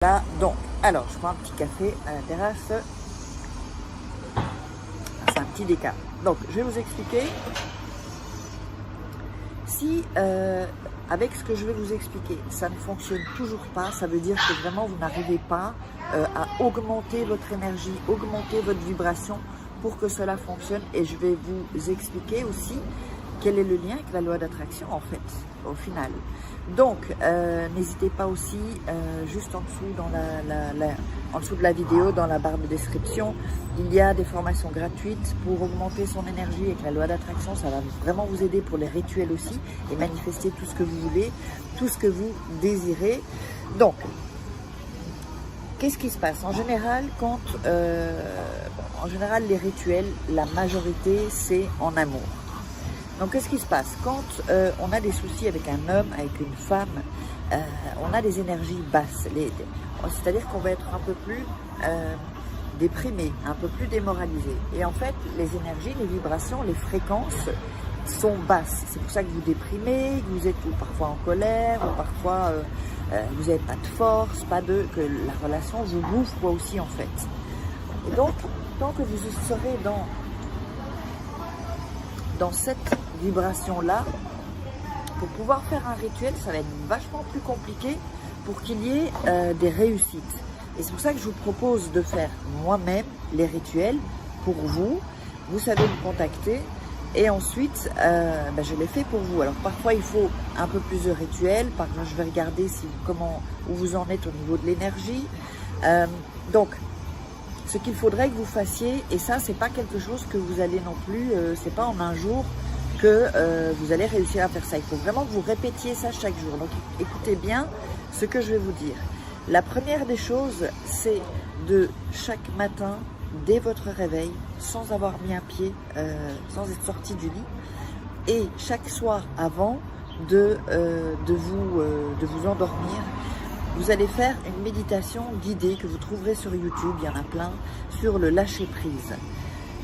Là, donc, alors, je prends un petit café à la terrasse. C'est un petit déca. Donc, je vais vous expliquer. Si, avec ce que je vais vous expliquer, ça ne fonctionne toujours pas, ça veut dire que vraiment vous n'arrivez pas à augmenter votre énergie, augmenter votre vibration pour que cela fonctionne. Et je vais vous expliquer aussi quel est le lien avec la loi d'attraction en fait, au final. Donc, n'hésitez pas aussi, juste en dessous, en dessous de la vidéo, dans la barre de description, il y a des formations gratuites pour augmenter son énergie avec la loi d'attraction. Ça va vraiment vous aider pour les rituels aussi et manifester tout ce que vous voulez, tout ce que vous désirez. Donc, qu'est-ce qui se passe? En général, en général, les rituels, la majorité, c'est en amour. Donc, qu'est-ce qui se passe? Quand on a des soucis avec un homme, avec une femme, on a des énergies basses. C'est-à-dire qu'on va être un peu plus déprimé, un peu plus démoralisé. Et en fait, les énergies, les vibrations, les fréquences sont basses. C'est pour ça que vous déprimez, que vous êtes parfois en colère, ou parfois vous n'avez pas de force, que la relation vous bouffe quoi aussi en fait. Et donc, tant que vous serez dans cette vibration-là, pour pouvoir faire un rituel, ça va être vachement plus compliqué pour qu'il y ait des réussites. Et c'est pour ça que je vous propose de faire moi-même les rituels pour vous. Vous savez me contacter et ensuite, je les fais pour vous. Alors parfois, il faut un peu plus de rituels. Par exemple, je vais regarder où vous en êtes au niveau de l'énergie. Donc, ce qu'il faudrait que vous fassiez, et ça, c'est pas quelque chose que vous allez non plus, c'est pas en un jour que vous allez réussir à faire ça. Il faut vraiment que vous répétiez ça chaque jour. Donc, écoutez bien ce que je vais vous dire. La première des choses, c'est de chaque matin, dès votre réveil, sans avoir mis un pied, sans être sorti du lit, et chaque soir avant de vous endormir, vous allez faire une méditation guidée que vous trouverez sur YouTube, il y en a plein, sur le lâcher prise.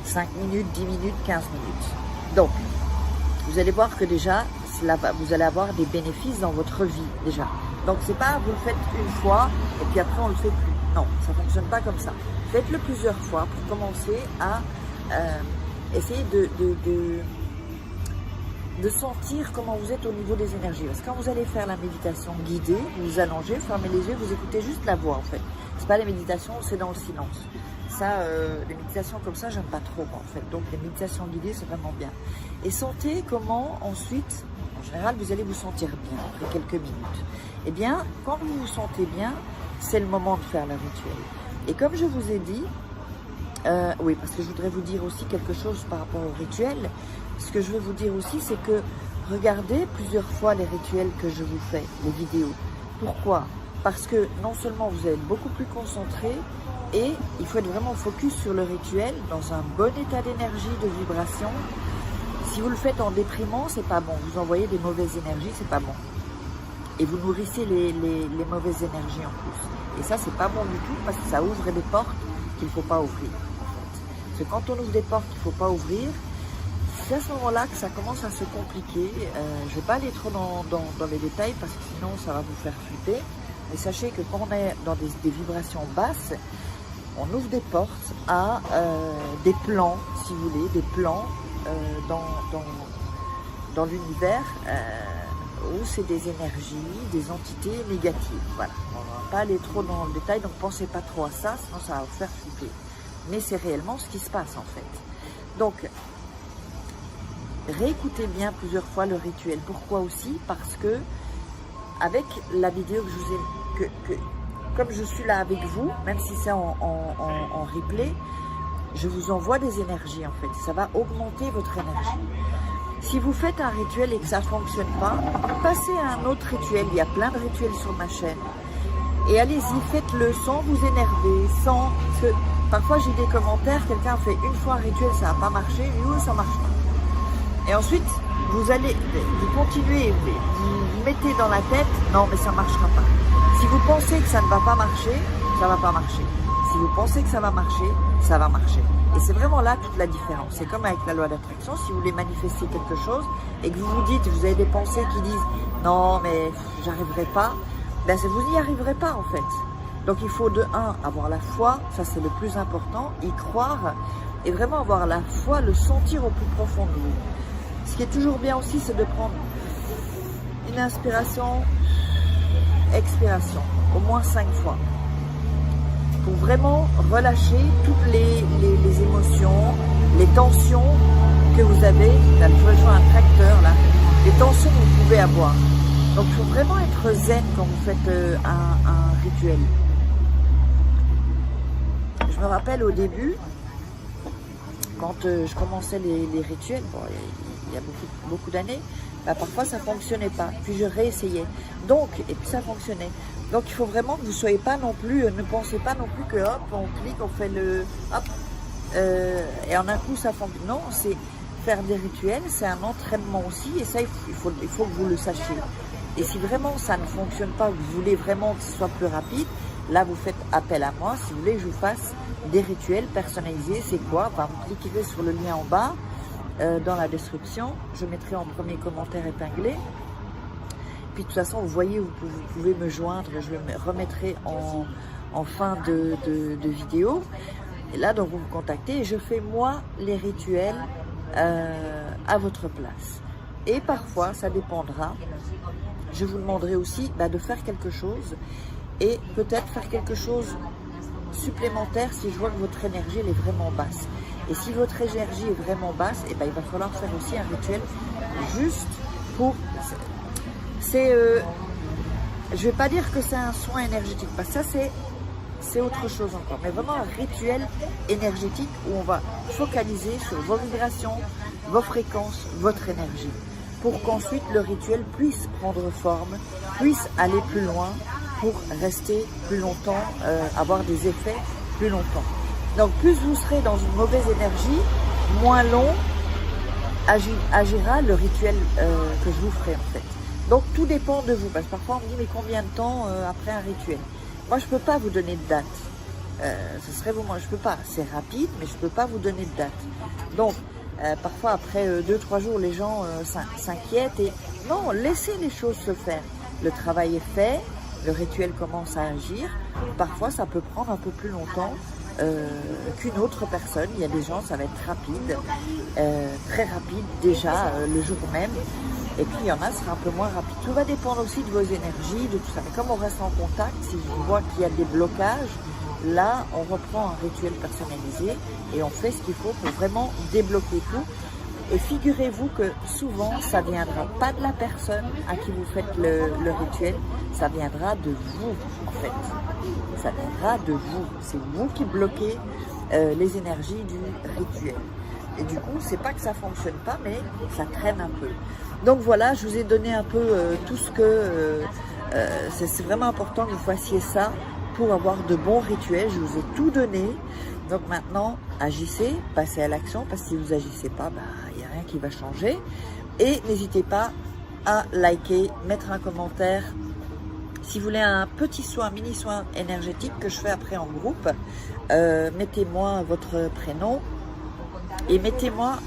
5 minutes, 10 minutes, 15 minutes. Donc, vous allez voir que déjà, vous allez avoir des bénéfices dans votre vie déjà. Donc, c'est pas vous le faites une fois et puis après on le fait plus. Non, ça ne fonctionne pas comme ça. Faites-le plusieurs fois pour commencer à essayer de sentir comment vous êtes au niveau des énergies. Parce que quand vous allez faire la méditation guidée, vous vous allongez, fermez les yeux, vous écoutez juste la voix en fait. C'est pas les méditations, c'est dans le silence. Ça, les méditations comme ça, j'aime pas trop en fait. Donc les méditations guidées, c'est vraiment bien. Et sentez comment ensuite, en général, vous allez vous sentir bien après quelques minutes. Eh bien, quand vous vous sentez bien, c'est le moment de faire le rituel. Et comme je vous ai dit, oui, parce que je voudrais vous dire aussi quelque chose par rapport au rituel. Ce que je veux vous dire aussi, c'est que regardez plusieurs fois les rituels que je vous fais, les vidéos. Pourquoi? Parce que non seulement vous allez être beaucoup plus concentré, et il faut être vraiment focus sur le rituel, dans un bon état d'énergie, de vibration. Si vous le faites en déprimant, c'est pas bon. Vous envoyez des mauvaises énergies, c'est pas bon. Et vous nourrissez les mauvaises énergies en plus. Et ça, c'est pas bon du tout, parce que ça ouvre des portes qu'il ne faut pas ouvrir. Parce que quand on ouvre des portes qu'il ne faut pas ouvrir, c'est à ce moment-là que ça commence à se compliquer. Je ne vais pas aller trop dans les détails parce que sinon ça va vous faire flipper. Mais sachez que quand on est dans des vibrations basses, on ouvre des portes à des plans, si vous voulez, des plans dans l'univers où c'est des énergies, des entités négatives. Voilà, on ne va pas aller trop dans le détail, donc pensez pas trop à ça, sinon ça va vous faire flipper. Mais c'est réellement ce qui se passe en fait. Donc, réécoutez bien plusieurs fois le rituel. Pourquoi aussi? Parce que avec la vidéo que je vous ai, comme je suis là avec vous, même si c'est en replay, je vous envoie des énergies en fait. Ça va augmenter votre énergie. Si vous faites un rituel et que ça ne fonctionne pas, passez à un autre rituel. Il y a plein de rituels sur ma chaîne. Et allez-y, faites-le sans vous énerver, sans... Parfois j'ai des commentaires, quelqu'un fait une fois un rituel, ça n'a pas marché, ça marche pas. Et ensuite, vous continuez, vous mettez dans la tête, non mais ça ne marchera pas. Si vous pensez que ça ne va pas marcher, ça ne va pas marcher. Si vous pensez que ça va marcher, ça va marcher. Et c'est vraiment là toute la différence. C'est comme avec la loi d'attraction, si vous voulez manifester quelque chose et que vous vous dites, vous avez des pensées qui disent, non mais j'arriverai pas, ben vous n'y arriverez pas en fait. Donc il faut de un, avoir la foi, ça c'est le plus important, y croire et vraiment avoir la foi, le sentir au plus profond de vous. Ce qui est toujours bien aussi, c'est de prendre une inspiration, expiration, au moins 5 fois, pour vraiment relâcher toutes les émotions, les tensions que vous avez. Là, je rejoins un tracteur là, les tensions que vous pouvez avoir. Donc il faut vraiment être zen quand vous faites un rituel. Je me rappelle au début, quand je commençais les rituels, bon, il y a beaucoup d'années, bah, parfois ça ne fonctionnait pas, puis je réessayais. Donc, et puis ça fonctionnait. Donc il faut vraiment que vous ne soyez pas non plus, ne pensez pas non plus que hop, on clique, on fait le hop, et en un coup ça fonctionne. Non, c'est faire des rituels, c'est un entraînement aussi, et ça il faut que vous le sachiez. Et si vraiment ça ne fonctionne pas, vous voulez vraiment que ce soit plus rapide, là vous faites appel à moi, si vous voulez que je vous fasse des rituels personnalisés. C'est quoi? Enfin, vous cliquerez sur le lien en bas, dans la description, je mettrai en premier commentaire épinglé. Puis de toute façon, vous voyez, vous pouvez me joindre, je le remettrai en fin de vidéo. Et là, donc vous me contactez et je fais moi les rituels à votre place. Et parfois, ça dépendra. Je vous demanderai aussi de faire quelque chose et peut-être faire quelque chose supplémentaire si je vois que votre énergie elle est vraiment basse. Et si votre énergie est vraiment basse, il va falloir faire aussi un rituel juste pour... je ne vais pas dire que c'est un soin énergétique, parce que ça c'est autre chose encore, mais vraiment un rituel énergétique où on va focaliser sur vos vibrations, vos fréquences, votre énergie, pour qu'ensuite le rituel puisse prendre forme, puisse aller plus loin, pour rester plus longtemps, avoir des effets plus longtemps. Donc plus vous serez dans une mauvaise énergie, moins long agira le rituel que je vous ferai en fait. Donc tout dépend de vous, parce que parfois on me dit mais combien de temps après un rituel? Moi je ne peux pas vous donner de date, ce serait vous, moi je ne peux pas, c'est rapide mais je ne peux pas vous donner de date. Donc parfois après 2-3 jours les gens s'inquiètent et non, laissez les choses se faire. Le travail est fait, le rituel commence à agir, parfois ça peut prendre un peu plus longtemps qu'une autre personne. Il y a des gens, ça va être rapide, très rapide déjà le jour même. Et puis il y en a, ce sera un peu moins rapide. Tout va dépendre aussi de vos énergies, de tout ça. Mais comme on reste en contact, si je vois qu'il y a des blocages, là on reprend un rituel personnalisé et on fait ce qu'il faut pour vraiment débloquer tout. Et figurez-vous que souvent, ça ne viendra pas de la personne à qui vous faites le rituel, ça viendra de vous en fait. Ça viendra de vous. C'est vous qui bloquez les énergies du rituel. Et du coup, c'est pas que ça fonctionne pas, mais ça traîne un peu. Donc voilà, je vous ai donné un peu tout ce que... c'est vraiment important que vous fassiez ça pour avoir de bons rituels. Je vous ai tout donné. Donc maintenant, agissez, passez à l'action, parce que si vous n'agissez pas, il n'y a rien qui va changer. Et n'hésitez pas à liker, mettre un commentaire. Si vous voulez un petit soin, mini soin énergétique que je fais après en groupe, mettez-moi votre prénom et mettez-moi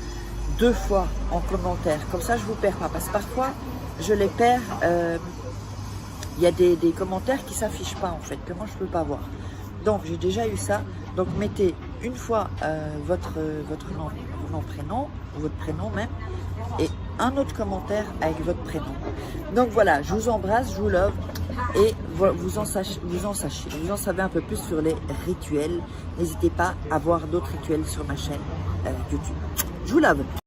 2 fois en commentaire. Comme ça, je ne vous perds pas, parce que parfois, je les perds. Il y a des commentaires qui ne s'affichent pas en fait, que moi je ne peux pas voir. Donc j'ai déjà eu ça. Donc mettez une fois votre nom, prénom, ou votre prénom même, et un autre commentaire avec votre prénom. Donc voilà, je vous embrasse, je vous love, et vous en savez un peu plus sur les rituels. N'hésitez pas à voir d'autres rituels sur ma chaîne YouTube. Je vous love.